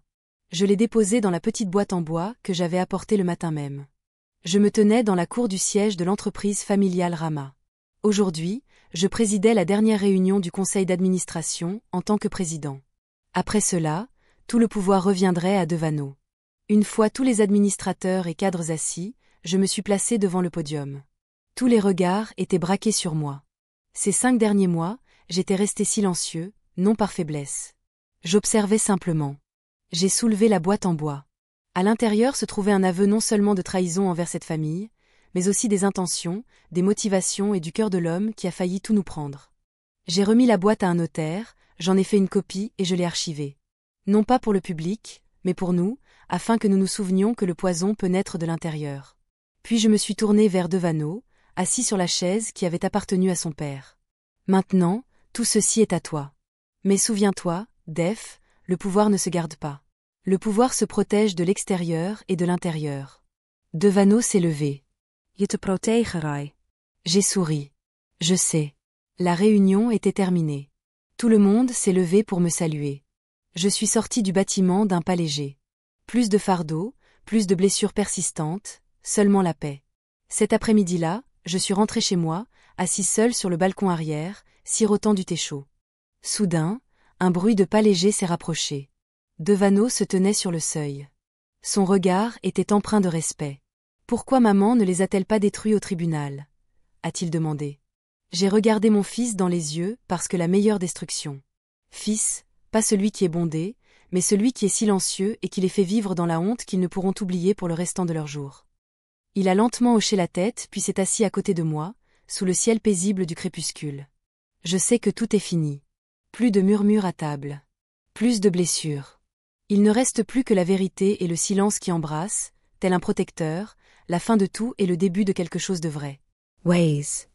Je l'ai déposée dans la petite boîte en bois que j'avais apportée le matin même. Je me tenais dans la cour du siège de l'entreprise familiale Rama. Aujourd'hui, je présidais la dernière réunion du conseil d'administration en tant que président. Après cela, tout le pouvoir reviendrait à Devano. Une fois tous les administrateurs et cadres assis, je me suis placé devant le podium. Tous les regards étaient braqués sur moi. Ces 5 derniers mois, j'étais resté silencieux, non par faiblesse. J'observais simplement. J'ai soulevé la boîte en bois. À l'intérieur se trouvait un aveu non seulement de trahison envers cette famille, mais aussi des intentions, des motivations et du cœur de l'homme qui a failli tout nous prendre. J'ai remis la boîte à un notaire, j'en ai fait une copie et je l'ai archivée. Non pas pour le public, mais pour nous, afin que nous nous souvenions que le poison peut naître de l'intérieur. Puis je me suis tourné vers Devano, assis sur la chaise qui avait appartenu à son père. Maintenant, tout ceci est à toi. Mais souviens-toi, Def, le pouvoir ne se garde pas. Le pouvoir se protège de l'extérieur et de l'intérieur. Devano s'est levé. Je te protégerai. J'ai souri. Je sais. La réunion était terminée. Tout le monde s'est levé pour me saluer. Je suis sorti du bâtiment d'un pas léger. Plus de fardeau, plus de blessures persistantes, seulement la paix. Cet après-midi-là, je suis rentré chez moi, assis seul sur le balcon arrière, sirotant du thé chaud. Soudain, un bruit de pas léger s'est rapproché. Devano se tenait sur le seuil. Son regard était empreint de respect. « Pourquoi maman ne les a-t-elle pas détruits au tribunal ?» a-t-il demandé. J'ai regardé mon fils dans les yeux parce que la meilleure destruction. Fils, pas celui qui est bondé, mais celui qui est silencieux et qui les fait vivre dans la honte qu'ils ne pourront oublier pour le restant de leurs jours. Il a lentement hoché la tête puis s'est assis à côté de moi, sous le ciel paisible du crépuscule. Je sais que tout est fini. Plus de murmures à table. Plus de blessures. Il ne reste plus que la vérité et le silence qui embrassent, tel un protecteur, la fin de tout et le début de quelque chose de vrai. Ways.